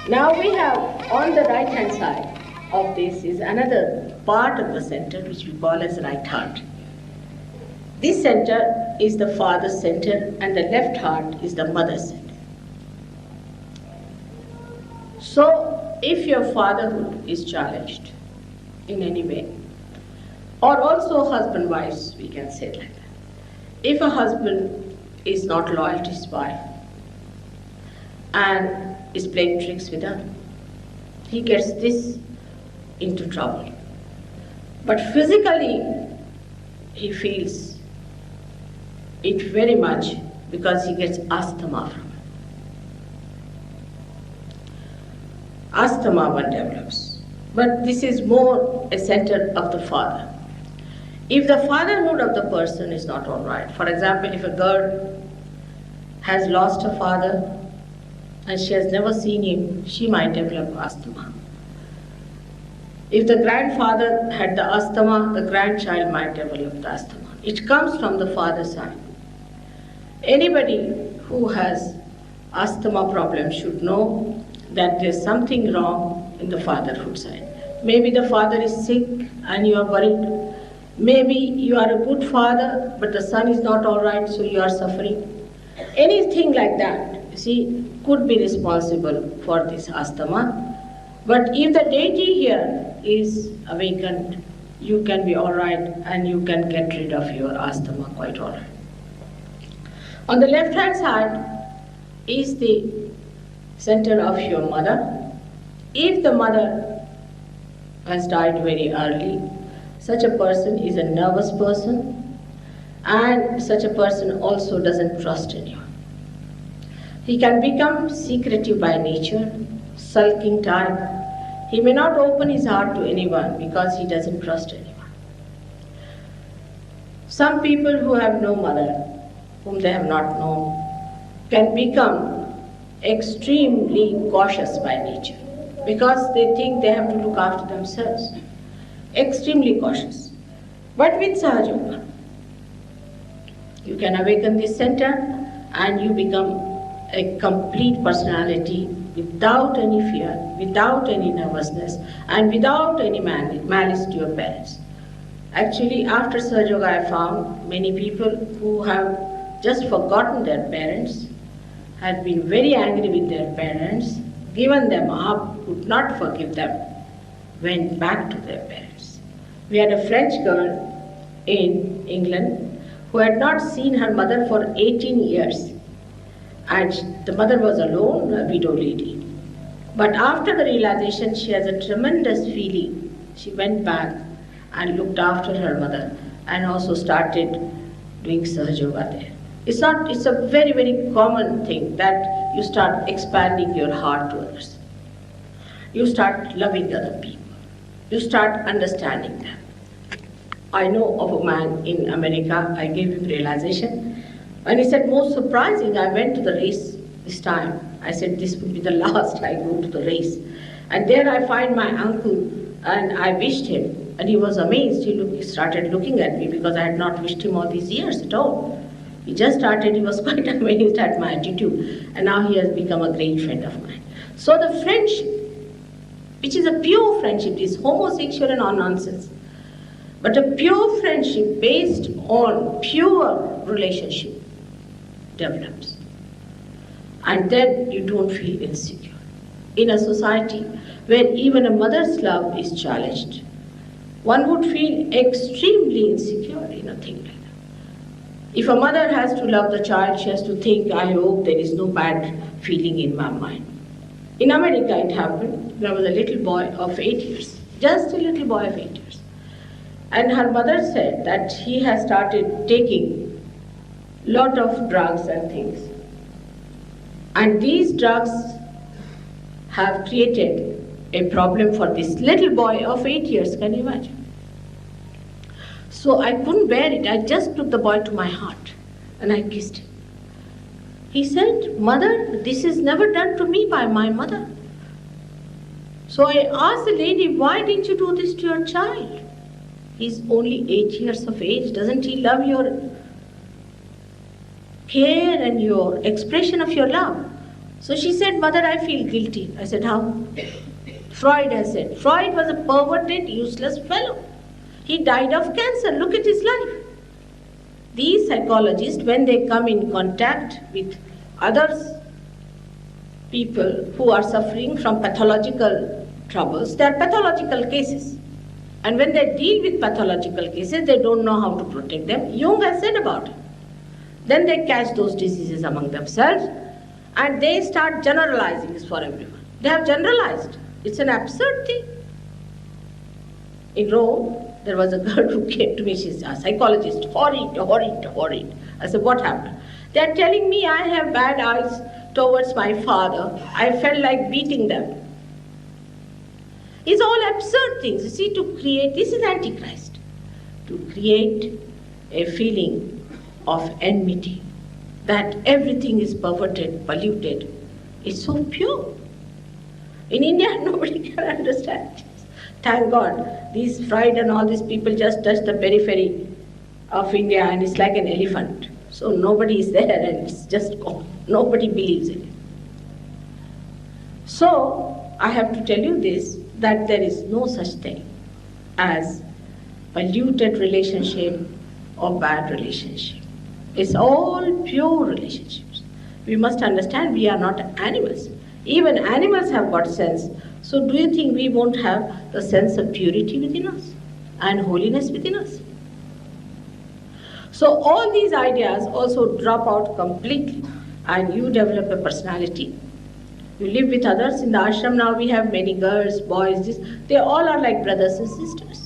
Now we have on the right hand side of this is another part of the center which we call as right heart. This center is the father's center and the left heart is the mother's center. So if your fatherhood is challenged in any way, or also husband-wives, we can say like that. If a husband is not loyal to his wife and is playing tricks with her, he gets this into trouble. But physically, he feels it very much because he gets asthma from it. Asthma one develops. But this is more a center of the father. If the fatherhood of the person is not all right, for example, if a girl has lost her father and she has never seen him, she might develop asthma. If the grandfather had the asthma, the grandchild might develop the asthma. It comes from the father's side. Anybody who has asthma problem should know that there's something wrong in the fatherhood side. Maybe the father is sick and you are worried. Maybe you are a good father, but the son is not all right, so you are suffering. Anything like that, you see, could be responsible for this asthma. But if the deity here is awakened, you can be all right and you can get rid of your asthma quite all right. On the left-hand side is the center of your mother. If the mother has died very early, such a person is a nervous person, and such a person also doesn't trust anyone. He can become secretive by nature, sulking type. He may not open his heart to anyone because he doesn't trust anyone. Some people who have no mother, whom they have not known, can become extremely cautious by nature because they think they have to look after themselves. Extremely cautious. But with Sahaja Yoga, you can awaken this center and you become a complete personality without any fear, without any nervousness, and without any malice to your parents. Actually, after Sahaja Yoga, I found many people who have just forgotten their parents, had been very angry with their parents, given them up, could not forgive them, went back to their parents. We had a French girl in England who had not seen her mother for 18 years. And the mother was alone, a widow lady. But after the realization, she has a tremendous feeling. She went back and looked after her mother and also started doing Sahaja Yoga there. It's a very, very common thing that you start expanding your heart to others. You start loving other people. You start understanding them. I know of a man in America, I gave him realization, and he said, most surprising, I went to the race this time. I said, this will be the last I go to the race. And there I find my uncle, and I wished him, and he was amazed. He started looking at me because I had not wished him all these years at all. He just started, he was quite amazed at my attitude, and now he has become a great friend of mine. So the friendship, which is a pure friendship, is homosexual and all nonsense. But a pure friendship based on pure relationship develops. And then you don't feel insecure. In a society where even a mother's love is challenged, one would feel extremely insecure in a thing like that. If a mother has to love the child, she has to think, I hope there is no bad feeling in my mind. In America it happened. There was a little boy of 8 years, just a little boy of 8 years. And her mother said that he has started taking lot of drugs and things. And these drugs have created a problem for this little boy of 8 years, can you imagine? So I couldn't bear it. I just took the boy to my heart and I kissed him. He said, Mother, this is never done to me by my mother. So I asked the lady, why didn't you do this to your child? He's only 8 years of age. Doesn't he love your care and your expression of your love? So she said, "Mother, I feel guilty." I said, "How?" Freud has said. Freud was a perverted, useless fellow. He died of cancer. Look at his life. These psychologists, when they come in contact with others, people who are suffering from pathological troubles, they are pathological cases. And when they deal with pathological cases, they don't know how to protect them. Jung has said about it. Then they catch those diseases among themselves and they start generalizing this for everyone. They have generalized. It's an absurd thing. In Rome, there was a girl who came to me, she's a psychologist, horrid. I said, "What happened?" They're telling me I have bad eyes towards my father. I felt like beating them. It's all absurd things. You see, to create, this is Antichrist, to create a feeling of enmity, that everything is perverted, polluted. It's so pure. In India, nobody can understand this. Thank God, these Freud and all these people just touch the periphery of India and it's like an elephant. So nobody is there and it's just gone. Nobody believes in it. So I have to tell you this, that there is no such thing as polluted relationship or bad relationship. It's all pure relationships. We must understand we are not animals. Even animals have got sense. So do you think we won't have the sense of purity within us and holiness within us? So all these ideas also drop out completely and you develop a personality. You live with others. In the ashram now we have many girls, boys, they all are like brothers and sisters.